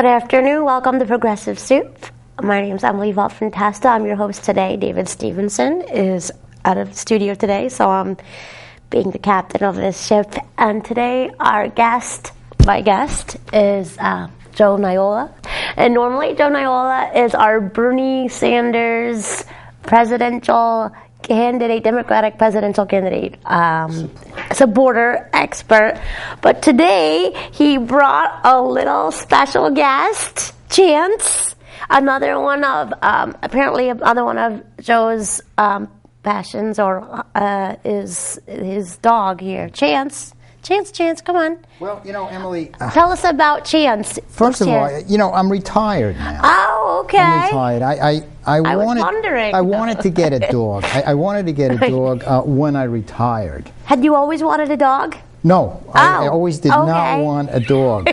Good afternoon. Welcome to Progressive Soup. My name is Emily Volpintesta. I'm your host today. David Stevenson is out of the studio today, so I'm being the captain of this ship. And today my guest is Joe Niola. And normally Joe Niola is our Bernie Sanders presidential candidate, Democratic presidential candidate, supporter, expert. But today he brought a little special guest, Chance, another one of Joe's passions, or is his dog here. Chance, come on. Well, Emily, tell us about Chance. First of all, I'm retired now. Oh, okay. I'm retired. I wanted to get a dog. I wanted to get a dog when I retired. Had you always wanted a dog? No, I always did not want a dog.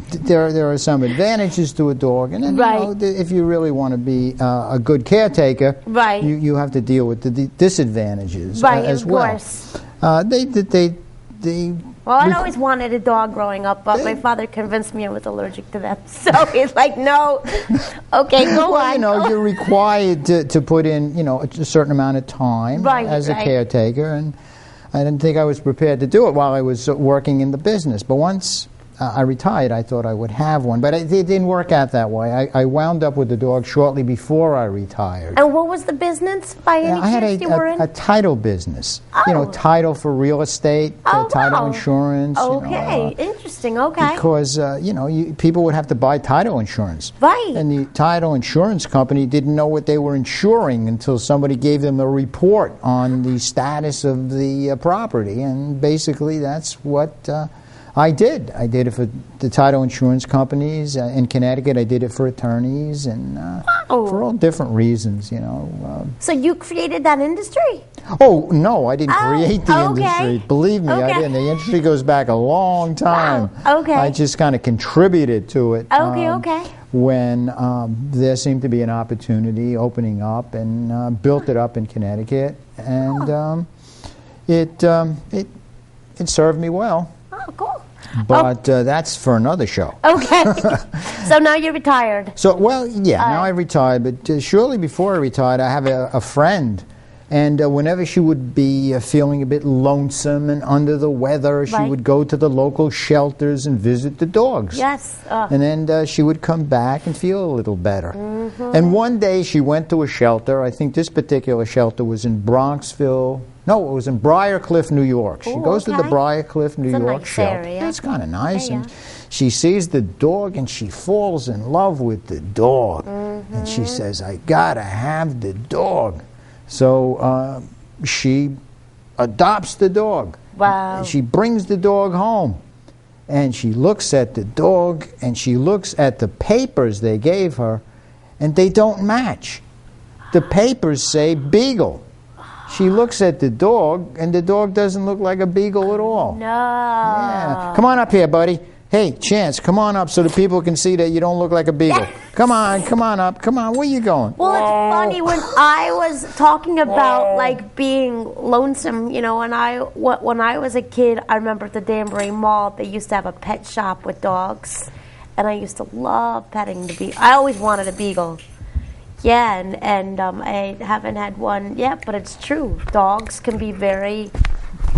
There are some advantages to a dog, and then, if you really want to be a good caretaker, you have to deal with the disadvantages as well. Course. Well, I always wanted a dog growing up, but my father convinced me I was allergic to them. So he's like, no. Okay, go on. You're required to put in, a certain amount of time as a caretaker, and I didn't think I was prepared to do it while I was working in the business. But once I retired, I thought I would have one. But it didn't work out that way. I wound up with the dog shortly before I retired. And what was the business by any chance you were in? I had a title business. Title for real estate, title insurance. Okay, interesting, okay. Because, people would have to buy title insurance. Right. And the title insurance company didn't know what they were insuring until somebody gave them a report on the status of the property. And basically that's what... I did. I did it for the title insurance companies in Connecticut. I did it for attorneys and for all different reasons, So you created that industry? Oh, no, I didn't create the industry. Believe me, I didn't. The industry goes back a long time. Wow. Okay. I just kind of contributed to it. When there seemed to be an opportunity opening up, and built it up in Connecticut. And it served me well. Oh, cool. But that's for another show. Okay. So now you're retired. Now I retired. But shortly before I retired, I have a friend. And whenever she would be feeling a bit lonesome and under the weather, she would go to the local shelters and visit the dogs. Yes. And then she would come back and feel a little better. Mm-hmm. And one day she went to a shelter. I think this particular shelter was in Bronxville. No, it was in Briarcliff, New York. She goes to the Briarcliff, New York shelter. Area. It's kind of nice. And she sees the dog and she falls in love with the dog. Mm-hmm. And she says, I gotta have the dog. So she adopts the dog. Wow. She brings the dog home. And she looks at the dog and she looks at the papers they gave her, and they don't match. The papers say beagle. She looks at the dog, and the dog doesn't look like a beagle at all. No. Yeah. Come on up here, buddy. Hey, Chance, come on up so the people can see that you don't look like a beagle. Come on up. Come on, where you going? Well, it's funny, when I was talking about being lonesome, when I was a kid, I remember at the Danbury Mall, they used to have a pet shop with dogs, and I used to love petting the beagle. I always wanted a beagle. Yeah, and I haven't had one yet, but it's true. Dogs can be very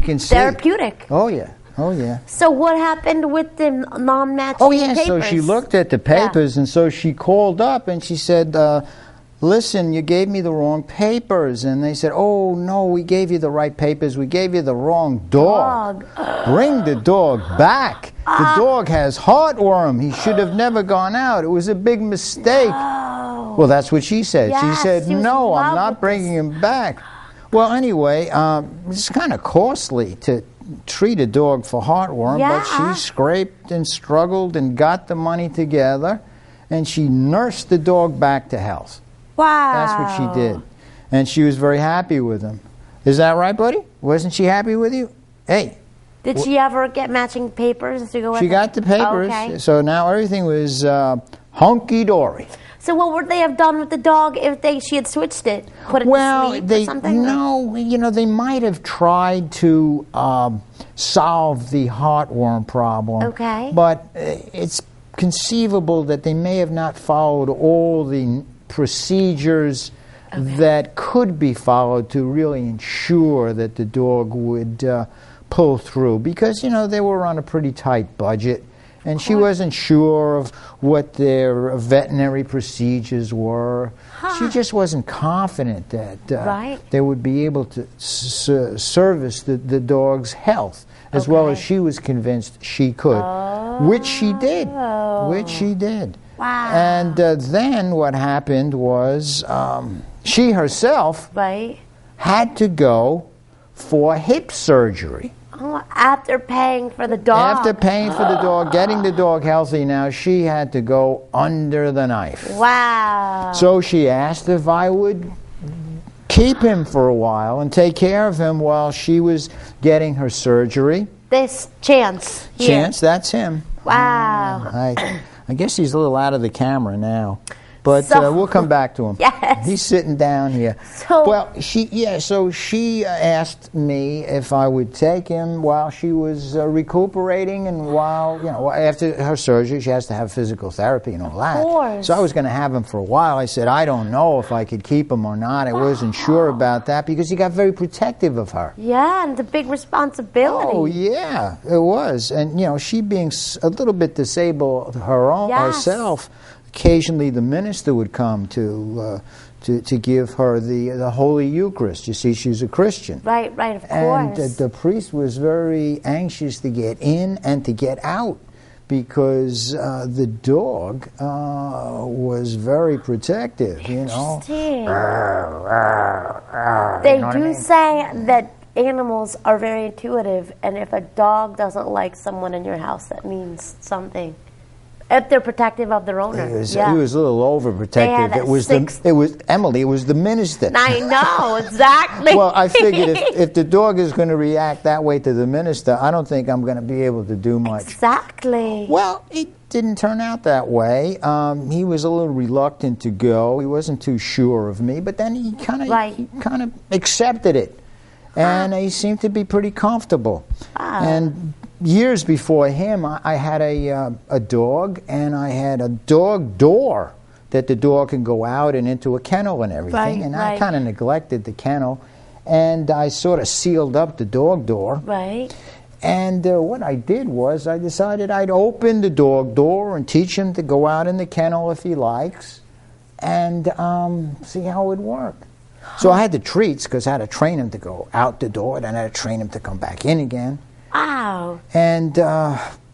therapeutic. Oh, yeah. So what happened with the non-matching papers? So she looked at the papers, and so she called up, and she said, listen, you gave me the wrong papers. And they said, oh, no, we gave you the right papers. We gave you the wrong dog. Bring the dog back. The dog has heartworm. He should have never gone out. It was a big mistake. Well, that's what she said. Yes, she said, no, I'm not bringing him back. Well, anyway, it's kind of costly to treat a dog for heartworm, but she scraped and struggled and got the money together, and she nursed the dog back to health. Wow. That's what she did. And she was very happy with him. Is that right, buddy? Wasn't she happy with you? Hey. Did she ever get matching papers to go with She got the papers, so now everything was hunky-dory. So what would they have done with the dog if she had switched it? Put it to sleep or something? No, they might have tried to solve the heartworm problem. Okay. But it's conceivable that they may have not followed all the procedures that could be followed to really ensure that the dog would pull through, because they were on a pretty tight budget, and she wasn't sure of what their veterinary procedures were. She just wasn't confident that they would be able to service the dog's health as well as she was convinced she could, which she did. Wow. And then what happened was she herself had to go for hip surgery. Oh, after paying for the dog. After paying for the dog, getting the dog healthy now, she had to go under the knife. Wow. So she asked if I would keep him for a while and take care of him while she was getting her surgery. This Chance. Chance, that's him. Wow. I guess he's a little out of the camera now. But we'll come back to him. Yes. He's sitting down here. So she asked me if I would take him while she was recuperating, and while, after her surgery, she has to have physical therapy and all that. Of course. So I was going to have him for a while. I said, I don't know if I could keep him or not. I wasn't sure about that because he got very protective of her. Yeah, and it's a big responsibility. Oh, yeah, it was. And, she being a little bit disabled herself, occasionally the minister would come to give her the Holy Eucharist. You see, she's a Christian. Right, of course. And the priest was very anxious to get in and to get out because the dog was very protective, Interesting. They do say that animals are very intuitive, and if a dog doesn't like someone in your house, that means something. If they're protective of their owner. He was a little overprotective. It was Emily. It was the minister. I know, exactly. Well, I figured if the dog is going to react that way to the minister, I don't think I'm going to be able to do much. Exactly. Well, it didn't turn out that way. He was a little reluctant to go. He wasn't too sure of me, but then he kind of accepted it, and he seemed to be pretty comfortable. And years before him, I had a dog, and I had a dog door that the dog can go out and into a kennel and everything. I kind of neglected the kennel, and I sort of sealed up the dog door. Right. And what I did was I decided I'd open the dog door and teach him to go out in the kennel if he likes, and see how it would work. So I had the treats because I had to train him to go out the door, then I had to train him to come back in again. Wow. And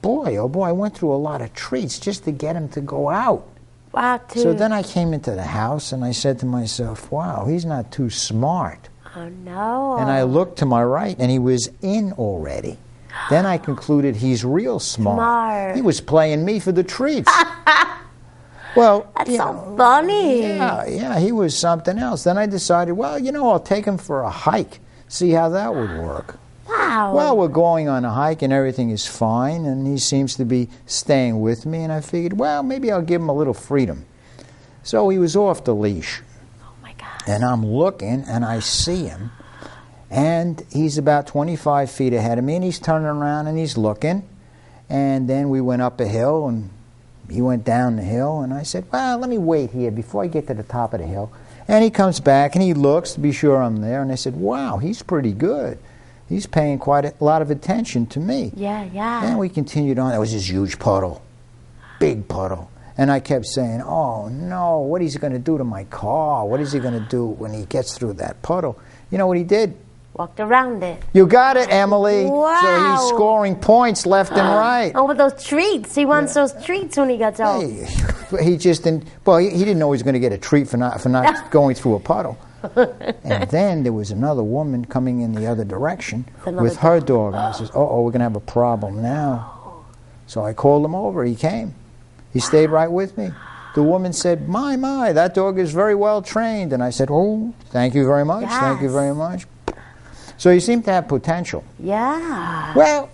boy, oh boy, I went through a lot of treats just to get him to go out. Wow, too. So then I came into the house and I said to myself, wow, he's not too smart. Oh, no. And I looked to my right and he was in already. Then I concluded he's real smart. He was playing me for the treats. Well, that's so funny. Yeah, he was something else. Then I decided, well, I'll take him for a hike, see how that would work. Wow. Well, we're going on a hike and everything is fine, and he seems to be staying with me, and I figured, well, maybe I'll give him a little freedom. So he was off the leash. Oh, my God. And I'm looking, and I see him, and he's about 25 feet ahead of me, and he's turning around and he's looking. And then we went up a hill, and he went down the hill, and I said, well, let me wait here before I get to the top of the hill. And he comes back, and he looks to be sure I'm there, and I said, wow, he's pretty good. He's paying quite a lot of attention to me. Yeah. And we continued on. There was this huge puddle, big puddle. And I kept saying, oh, no, what is he going to do to my car? What is he going to do when he gets through that puddle? You know what he did? Walked around it. You got it, Emily. Wow. So he's scoring points left and right. Oh, with those treats. He wants those treats when he gets out. He just didn't, well, he didn't know he was going to get a treat for not going through a puddle. And then there was another woman coming in the other direction with her dog. And I says, we're going to have a problem now. So I called him over. He came. He stayed right with me. The woman said, my, that dog is very well trained. And I said, oh, thank you very much. Yes. Thank you very much. So he seemed to have potential. Yeah. Well,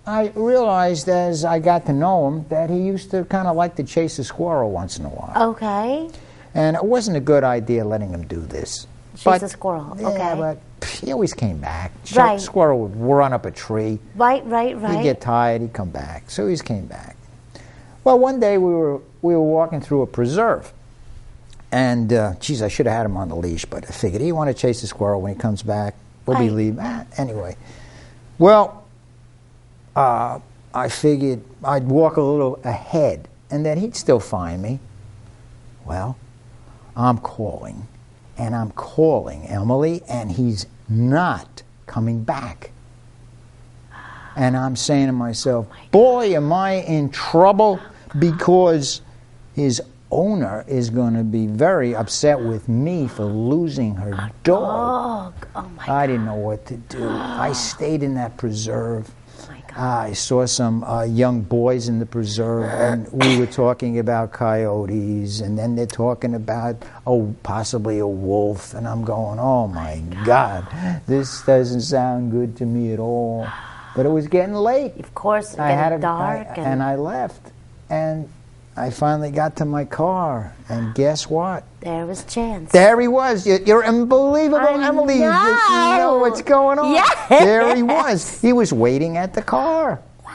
I realized as I got to know him that he used to kind of like to chase a squirrel once in a while. Okay. And it wasn't a good idea letting him do this. Chase a squirrel, okay. Yeah, but he always came back. Right. Squirrel would run up a tree. Right. He'd get tired, he'd come back. So he came back. Well, one day we were walking through a preserve, and geez, I should have had him on the leash, but I figured he want to chase the squirrel when he comes back. We'll be leaving. Anyway, well, I figured I'd walk a little ahead, and then he'd still find me. Well, I'm calling, Emily, and he's not coming back. And I'm saying to myself, boy, am I in trouble, because his owner is going to be very upset with me for losing her dog. Oh my God. I didn't know what to do. I stayed in that preserve. I saw some young boys in the preserve, and we were talking about coyotes, and then they're talking about, possibly a wolf, and I'm going, oh my God, this doesn't sound good to me at all. But it was getting late. Of course, getting dark. And I left, and I finally got to my car, and guess what? There was Chance. There he was. You're unbelievable, Emily. You know what's going on. Yes. There he was. He was waiting at the car. Wow.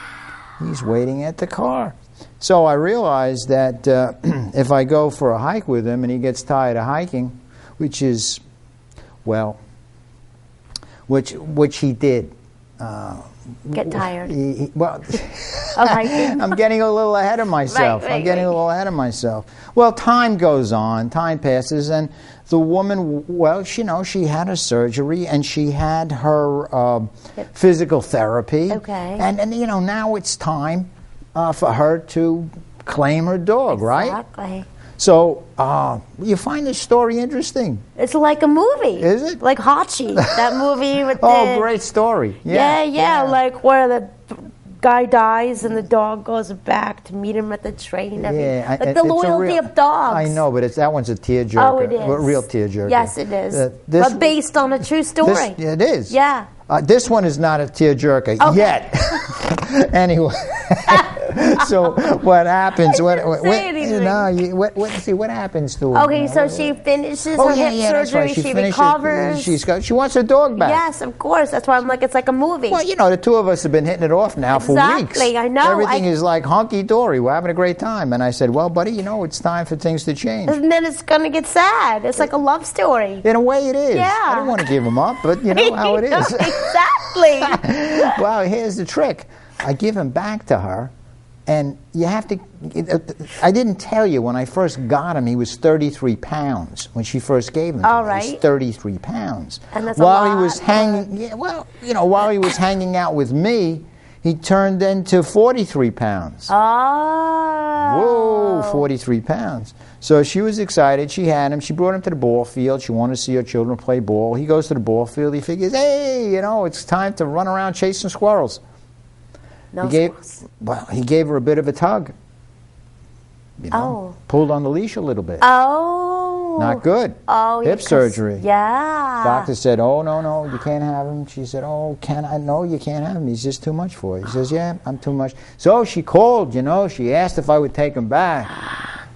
He's waiting at the car. So I realized that if I go for a hike with him and he gets tired of hiking, which is, well, which he did. Get tired. Well, I'm getting a little ahead of myself. I'm getting a little ahead of myself. Well, time goes on, time passes, and the woman, well, she had a surgery, and she had her physical therapy. Okay. And now it's time for her to claim her dog, right? Exactly. So, you find this story interesting? It's like a movie. Is it? Like Hachi, that movie with great story. Yeah, like where the guy dies and the dog goes back to meet him at the train. Like the loyalty of dogs. I know, but that one's a tearjerker. Oh, it is. A real tearjerker. Yes, it is. But based on a true story. It is. Yeah. This one is not a tearjerker yet. Anyway. So what happens? What happens to her? Okay, so she finishes her hip surgery. Right. She recovers. She wants her dog back. Yes, of course. That's why I'm like, it's like a movie. Well, the two of us have been hitting it off now for weeks. Exactly, I know. Everything is like hunky-dory. We're having a great time. And I said, well, buddy, it's time for things to change. And then it's going to get sad. It's like a love story. In a way it is. Yeah. I don't want to give him up, but you know how it is. Exactly. Well, here's the trick. I give him back to her. And you have to, I didn't tell you, when I first got him, he was 33 pounds. When she first gave him to me, he was 33 pounds. And that's while he was hanging, while he was hanging out with me, he turned into 43 pounds. Oh. Whoa, 43 pounds. So she was excited. She had him. She brought him to the ball field. She wanted to see her children play ball. He goes to the ball field. He figures, hey, it's time to run around chasing squirrels. He gave her a bit of a tug. Pulled on the leash a little bit. Oh. Not good. Oh, hip surgery. Yeah. Doctor said, oh, no, you can't have him. She said, oh, can I? No, you can't have him. He's just too much for you. He says, yeah, I'm too much. So she called, she asked if I would take him back.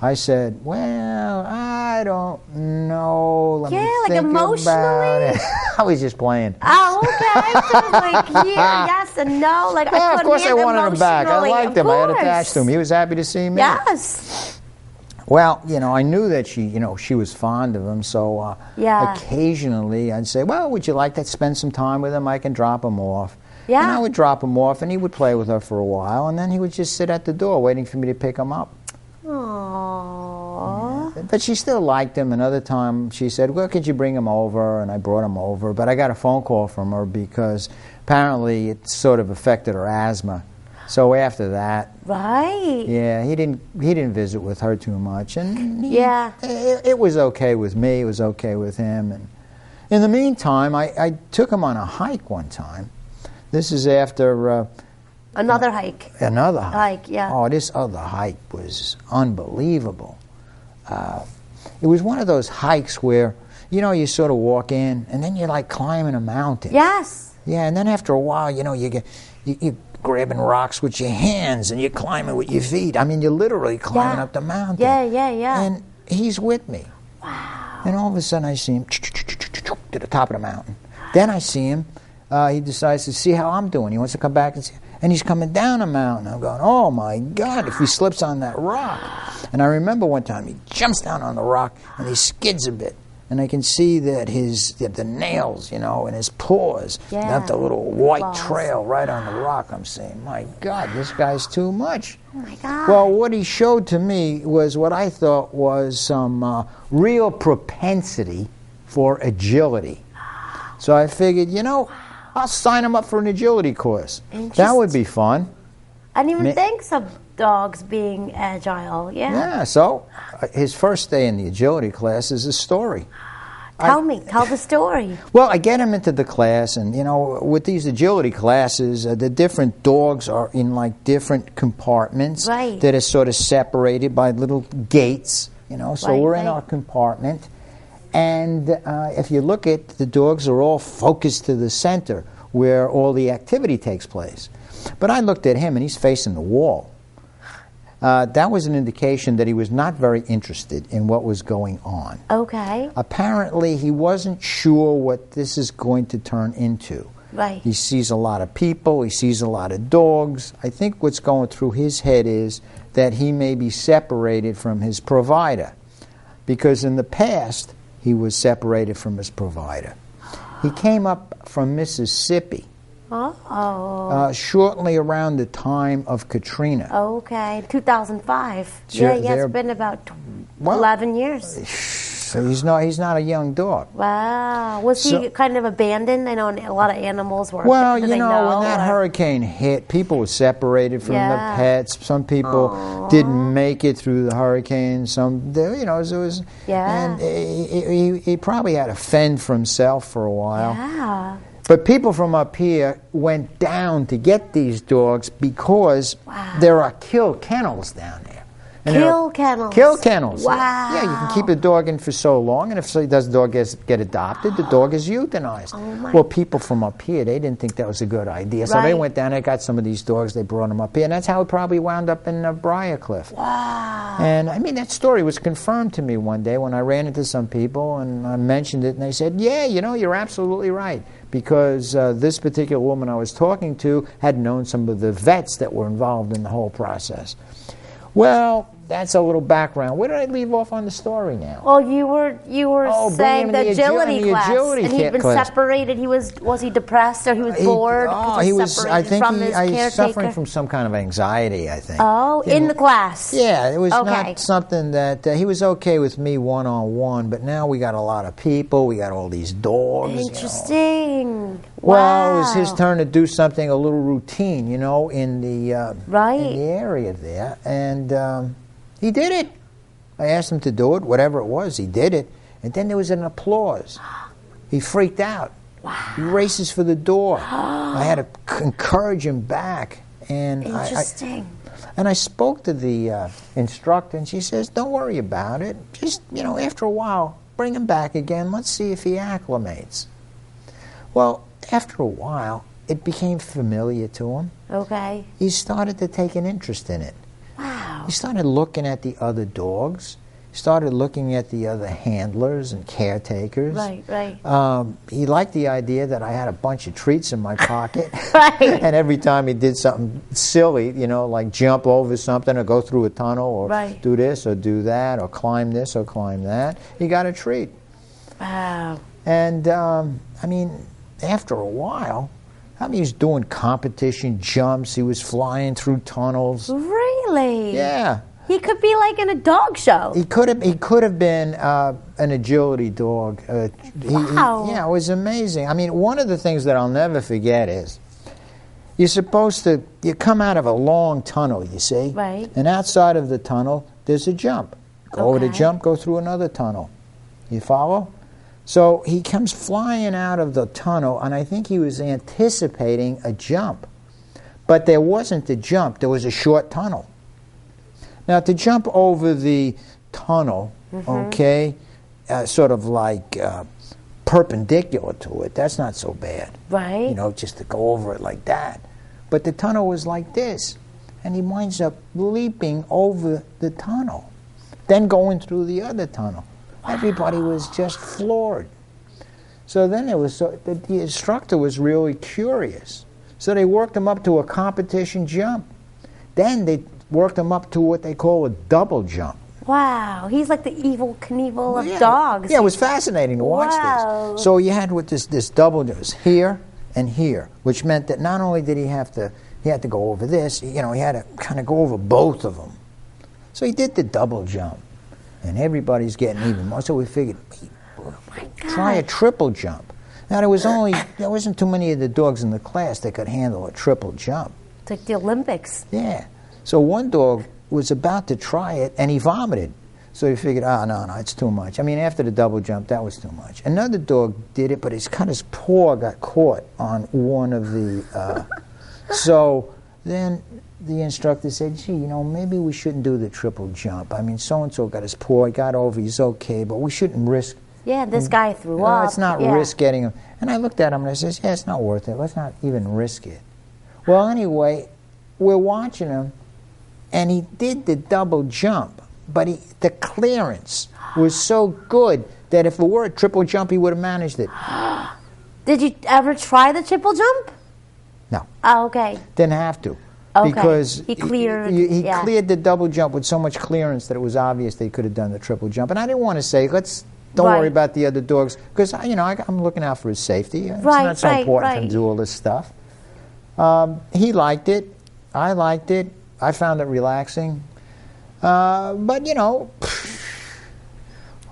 I said, well, I don't know. Let me think emotionally? about it. I was just playing. Oh, okay. So it was like, yes and no. Like, well, of course I wanted him back. I liked him. I had attached to him. He was happy to see me. Yes. Well, I knew that she was fond of him, so occasionally I'd say, well, would you like to spend some time with him? I can drop him off. Yeah. And I would drop him off, and he would play with her for a while, and then he would just sit at the door waiting for me to pick him up. Aww. But she still liked him. Another time she said, well, could you bring him over? And I brought him over. But I got a phone call from her because apparently it sort of affected her asthma. So after that, right? Yeah, he didn't visit with her too much, and it was okay with me. It was okay with him. And in the meantime, I took him on a hike one time. This is after another hike. Another hike, yeah. Oh, this other hike was unbelievable. It was one of those hikes where you sort of walk in, and then you're like climbing a mountain. Yes. Yeah, and then after a while, you're grabbing rocks with your hands, and you're climbing with your feet. I mean, you're literally climbing up the mountain. Yeah. And he's with me. Wow. And all of a sudden, I see him to the top of the mountain. Then I see him. He decides to see how I'm doing. He wants to come back and see. And he's coming down a mountain. I'm going, oh my God, if he slips on that rock. And I remember one time he jumps down on the rock and he skids a bit. And I can see that the nails, and his paws left a little white trail right on the rock. I'm saying, my God, this guy's too much. Oh my God. Well, what he showed to me was what I thought was some real propensity for agility. So I figured, I'll sign him up for an agility course. That would be fun. I didn't even think of dogs being agile. Yeah, so his first day in the agility class is a story. Tell the story. Well, I get him into the class, and with these agility classes, the different dogs are in like different compartments that are sort of separated by little gates. So we're in our compartment, and if you look at the dogs, are all focused to the center where all the activity takes place. But I looked at him, and he's facing the wall. That was an indication that he was not very interested in what was going on. Okay. Apparently, he wasn't sure what this is going to turn into. Right. He sees a lot of people. He sees a lot of dogs. I think what's going through his head is that he may be separated from his provider, because in the past, he was separated from his provider. He came up from Mississippi. Shortly around the time of Katrina. Okay, 2005. It's been about 11 years. So he's not a young dog. Wow. Was he kind of abandoned? I know a lot of animals were. Well, when that hurricane hit, people were separated from the pets. Some people didn't make it through the hurricane. Some, and he probably had to fend for himself for a while. Yeah. But people from up here went down to get these dogs because there are kill kennels down there. And kill kennels? Kill kennels. Wow. Yeah, you can keep a dog in for so long, and if the dog get adopted, the dog is euthanized. Well, people from up here, they didn't think that was a good idea. So they went down and got some of these dogs, they brought them up here, and that's how it probably wound up in Briarcliff. Wow. And, that story was confirmed to me one day when I ran into some people, and I mentioned it, and they said, yeah, you're absolutely right. Because this particular woman I was talking to had known some of the vets that were involved in the whole process. Well, that's a little background. Where did I leave off on the story now? Well, you were saying the agility class, and he'd been separated. Was he depressed or he was bored? He was. I think he was suffering from some kind of anxiety. I think. Oh, in the class. Yeah, it was not something that he was okay with me one-on-one, but now we got a lot of people. We got all these dogs. Interesting. Well, it was his turn to do something a little routine, in the area there, and he did it. I asked him to do it, whatever it was, he did it, and then there was an applause. He freaked out. Wow. He races for the door. I had to encourage him back, and interesting. I spoke to the instructor, and she says, "Don't worry about it. Just after a while, bring him back again. Let's see if he acclimates." Well, after a while, it became familiar to him. Okay. He started to take an interest in it. Wow. He started looking at the other dogs. He started looking at the other handlers and caretakers. Right. He liked the idea that I had a bunch of treats in my pocket. Right. And every time he did something silly, like jump over something or go through a tunnel or do this or do that or climb this or climb that, he got a treat. Wow. And, after a while, he was doing competition jumps. He was flying through tunnels. Really? Yeah. He could be like in a dog show. He could have been an agility dog. Wow. It was amazing. One of the things that I'll never forget is you come out of a long tunnel, you see? Right. And outside of the tunnel, there's a jump. Go over the jump, go through another tunnel. You follow? So he comes flying out of the tunnel, and I think he was anticipating a jump. But there wasn't a jump. There was a short tunnel. Now, to jump over the tunnel, sort of like perpendicular to it, that's not so bad. Right. Just to go over it like that. But the tunnel was like this, and he winds up leaping over the tunnel, then going through the other tunnel. Everybody was just floored. So then the instructor was really curious. So they worked him up to a competition jump. Then they worked him up to what they call a double jump. Wow, he's like the evil Knievel of dogs. Yeah, it was fascinating to watch this. So you had with this double, it was here and here, which meant that not only did he had to go over this, he had to kind of go over both of them. So he did the double jump, and everybody's getting even more. So we figured, try a triple jump. Now there wasn't too many of the dogs in the class that could handle a triple jump. It's like the Olympics. Yeah. So one dog was about to try it, and he vomited. So he figured, no, it's too much. I mean, after the double jump, that was too much. Another dog did it, but his paw got caught on one of the... so then the instructor said, gee, maybe we shouldn't do the triple jump. I mean, so-and-so got his paw, he got over, he's okay, but we shouldn't risk... Yeah, this guy threw up. Let's not risk getting him. And I looked at him and I said, yeah, it's not worth it. Let's not even risk it. Well, anyway, we're watching him, and he did the double jump, but the clearance was so good that if it were a triple jump, he would have managed it. Did you ever try the triple jump? No. Oh, okay. Didn't have to. Okay. Because he cleared. He cleared the double jump with so much clearance that it was obvious they could have done the triple jump. And I didn't want to say, don't worry about the other dogs, because I'm looking out for his safety. It's not so important for him to do all this stuff. He liked it. I liked it. I found it relaxing. But,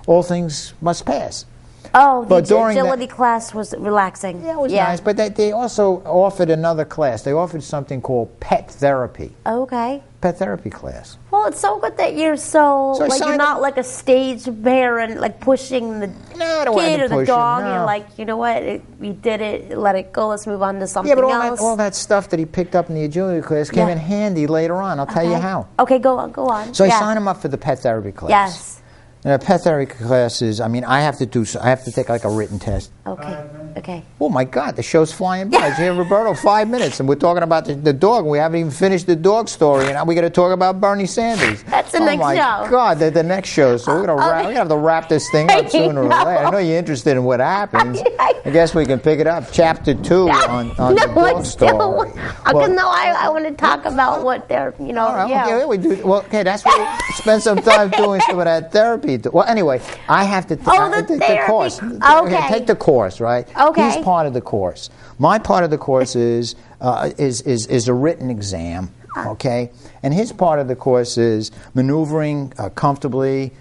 all things must pass. Oh, the agility class was relaxing. Yeah, it was nice. But they also offered another class. They offered something called pet therapy. Okay. Pet therapy class. Well, it's so good that you're you're not like a stage parent, like pushing the kid or the dog. No. You're like, you know what, we did it, let it go, let's move on to something else. All that stuff that he picked up in the agility class came in handy later on. I'll tell you how. Okay, go on. So I signed him up for the pet therapy class. Yes. And the pet therapy class is, I have to take like a written test. Okay. Oh my God, the show's flying by. Here, Roberto, 5 minutes, and we're talking about the dog, and we haven't even finished the dog story, and now we got to talk about Bernie Sanders. That's the next show. Oh my God, the next show. So we're gonna have to wrap this thing up sooner or later. I know you're interested in what happens. I guess we can pick it up, chapter 2 on the dog story. I want to talk about what they're, we do. Well, okay, that's what we spend some time doing some of that therapy. Well, anyway, I have to take the course. Okay, take the course, right? Okay. He's part of the course. My part of the course is a written exam, okay? And his part of the course is maneuvering comfortably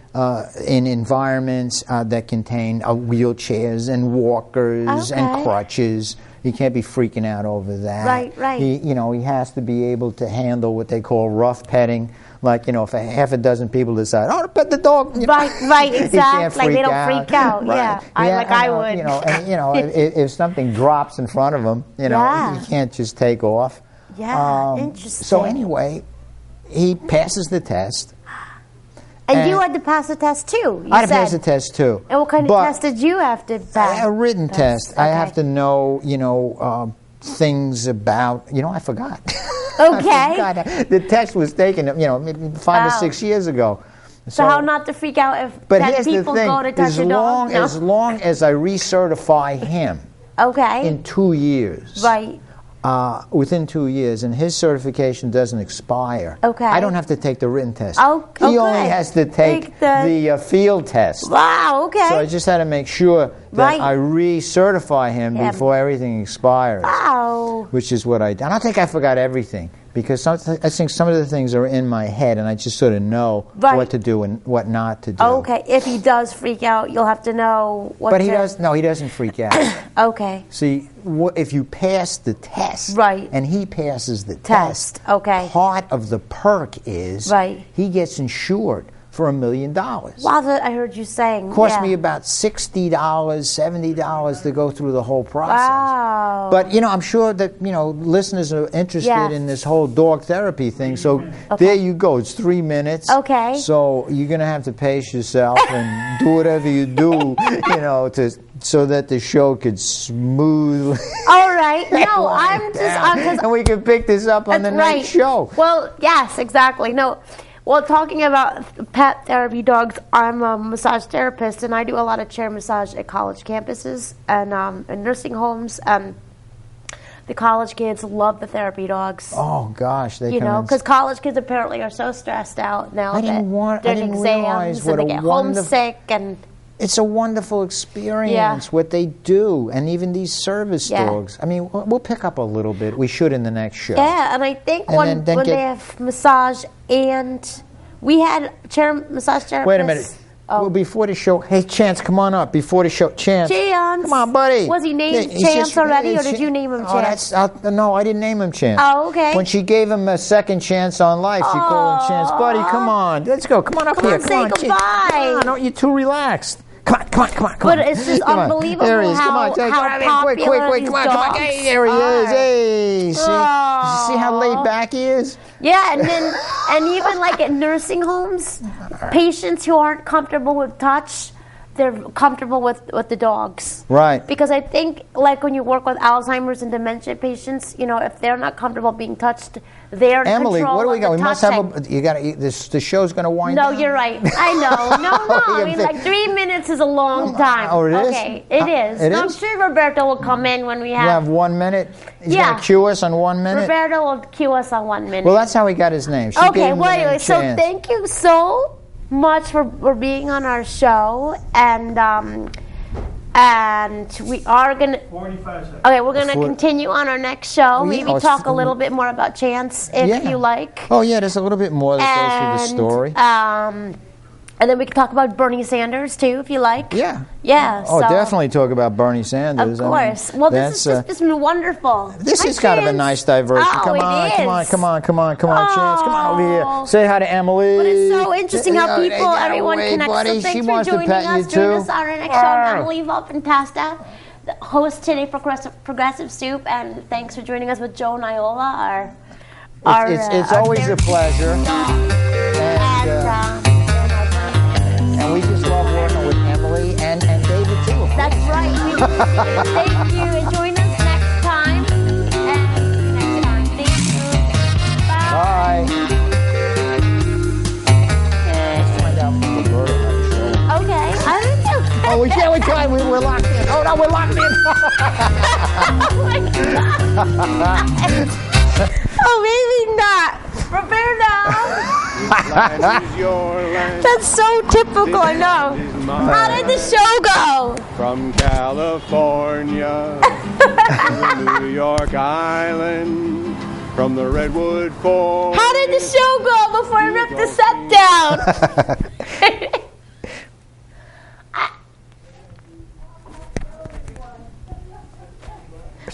in environments that contain wheelchairs and walkers and crutches. He can't be freaking out over that. Right. He has to be able to handle what they call rough petting. Like, if half a dozen people decide, to pet the dog. Right, exactly. Like they don't freak out. Right. I would. If something drops in front of him, you can't just take off. Yeah, interesting. So anyway, he passes the test. And you had to pass the test too. I had to pass the test too. And what kind of test did you have to pass? A written test. Okay. I have to know, things about. I forgot. Okay. The test was taken, maybe 5 or 6 years ago. So how not to freak out if people go to touch your dog? As long as I recertify him. Okay. In 2 years. Right. Within 2 years, and his certification doesn't expire. Okay. I don't have to take the written test. He only has to take the field test. Wow, okay. So I just had to make sure that I recertify him before everything expires. Wow. Which is what I did. I don't think I forgot everything, because I think some of the things are in my head, and I just sort of know what to do and what not to do. Okay. If he does freak out, you'll have to know what But he doesn't freak out. Okay. See, if you pass the test, and he passes the test, part of the perk is he gets insured for $1 million. Wow, I heard you saying. Cost me about $60, $70 to go through the whole process. Wow. But, I'm sure that, listeners are interested in this whole dog therapy thing. So there you go. It's 3 minutes. Okay. So you're going to have to pace yourself and do whatever you do, so that the show could smooth. All right. No, I'm just... and we can pick this up on the next show. Well, yes, exactly. No. Well, talking about pet therapy dogs, I'm a massage therapist, and I do a lot of chair massage at college campuses and in nursing homes. the college kids love the therapy dogs. Oh gosh, they you come know, in. because college kids apparently are so stressed out now. I didn't realize what they a get homesick and. It's a wonderful experience, what they do, and even these service dogs. I mean, we'll pick up a little bit. We should in the next show. Yeah, and I think when they have massage and we had massage therapists. Wait a minute. Oh. Well, before the show, hey, Chance, come on up. Before the show, Chance. Chance. Come on, buddy. Was he named Chance already, or did you name him Chance? No, I didn't name him Chance. Oh, okay. When she gave him a second chance on life, she called him Chance. Buddy, come on. Let's go. Come on up here. Come on, say goodbye. Come on, don't you too relaxed. Come on. But it's just unbelievable there he is. how popular Quick, these come dogs on. Hey, there he is. Hey, see how laid back he is? Yeah, and even like at nursing homes, patients who aren't comfortable with touch, they're comfortable with the dogs. Right. Because I think, like when you work with Alzheimer's and dementia patients, you know, if they're not comfortable being touched, they're in Emily, control what do we got? of the We must touching. have the show's going to wind down. No, you're right. I know. No. I mean, like 3 minutes is a long time. Oh, it is? Okay, it is. It I'm is? sure Roberto will come in when we We'll have 1 minute. He's going to cue us on 1 minute. Roberto will cue us on 1 minute. Well, that's how he got his name. She Okay, gave him the well, name anyway, so Chance. thank you so much for being on our show, and we are gonna. 45 seconds. Okay, we're gonna continue on our next show. Maybe talk a little cool. bit more about Chance if you like. Oh yeah, there's a little bit more that goes through the story. And then we can talk about Bernie Sanders too, if you like. Yeah. Yeah. Oh, so, definitely talk about Bernie Sanders. Of course. Well, this has just been wonderful. This Hi, is kind of a Chance. nice diversion. Oh, Come it on, is. Chance. Come on over here. Say hi to Emily. But it's so interesting how They people, got everyone away, connects. buddy. So thanks She for wants to joining pet us. you Join too. us on our next show. I'm Emily Volpintesta, the host today for Progressive Soup, and thanks for joining us with Joe Niola, It's always a pleasure. And we just love working with Emily and David too. That's right. Thank you, and join us next time. Thank you. Bye. Let's find out from Roberto how the show. Okay. I don't know. Oh, we can't. We're locked in. Oh no, we're locked in. Oh my God. Oh, maybe not. Roberto. That's so typical, I know. How did the show go? From California to the New York Island, from the Redwood Forest. How did the show go before I ripped the set down?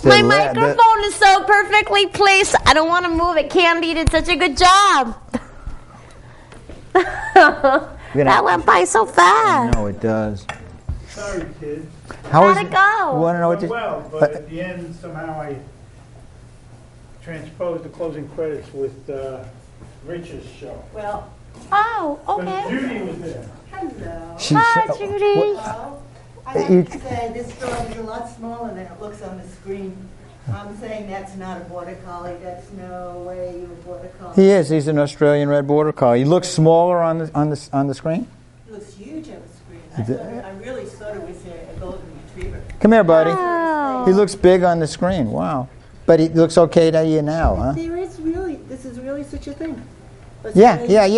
My microphone is so perfectly placed. I don't want to move it. Candy did such a good job. That went by so fast. No, it does. Sorry, kids. How'd it go? You want to know what Well, but at the end, somehow I transposed the closing credits with Rich's show. Well, Oh, But okay. Judy was there. hello. Hi, Judy. Well, I have to say, this dog is a lot smaller than it looks on the screen. I'm saying that's not a border collie. That's no way you're a border collie. He is. He's an Australian red border collie. He looks smaller on the screen. He looks huge on the screen. I really thought it was a golden retriever. Come here, buddy. Oh. He looks big on the screen. Wow. But he looks okay to you now, huh? This is really such a thing. Yeah.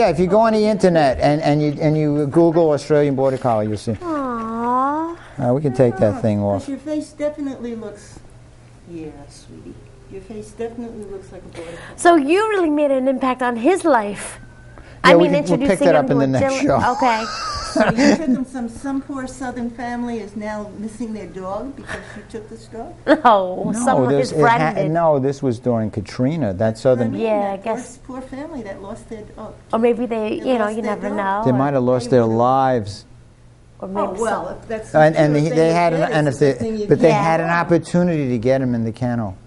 If you go on the internet and you Google Australian border collie, you'll see. Aww. We can take that thing off. Your face definitely looks, yeah, sweetie. Your face definitely looks like a border collie. So you really made an impact on his life. Yeah, I we mean, can- we'll pick introducing that him up in to the a next show. Okay. So you took him some poor southern family is now missing their dog because you took this dog? No, someone his friend did. No, this was during Katrina. That southern. Yeah, I that guess. Poor family that lost their dog. Or maybe they, They you lost their never dog. know. They might have lost their lives. Or maybe Oh, well, if that's And true, if they had were an, dead, and it's if a good thing they, you but they can't had an go. opportunity to get him in the kennel,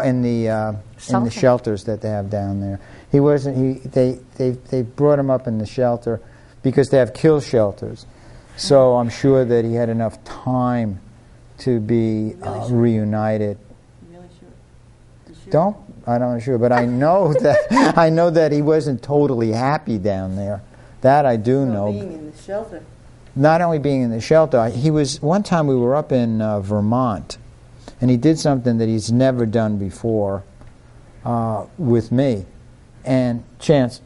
in the Shelter. shelters that they have down there. He wasn't. They brought him up in the shelter because they have kill shelters. So I'm sure that he had enough time to be reunited. Really sure. You sure? I'm not sure, but I know that he wasn't totally happy down there. That I do So know. being in the shelter. Not only being in the shelter, he was. One time we were up in Vermont, And he did something that he's never done before with me. And Chance,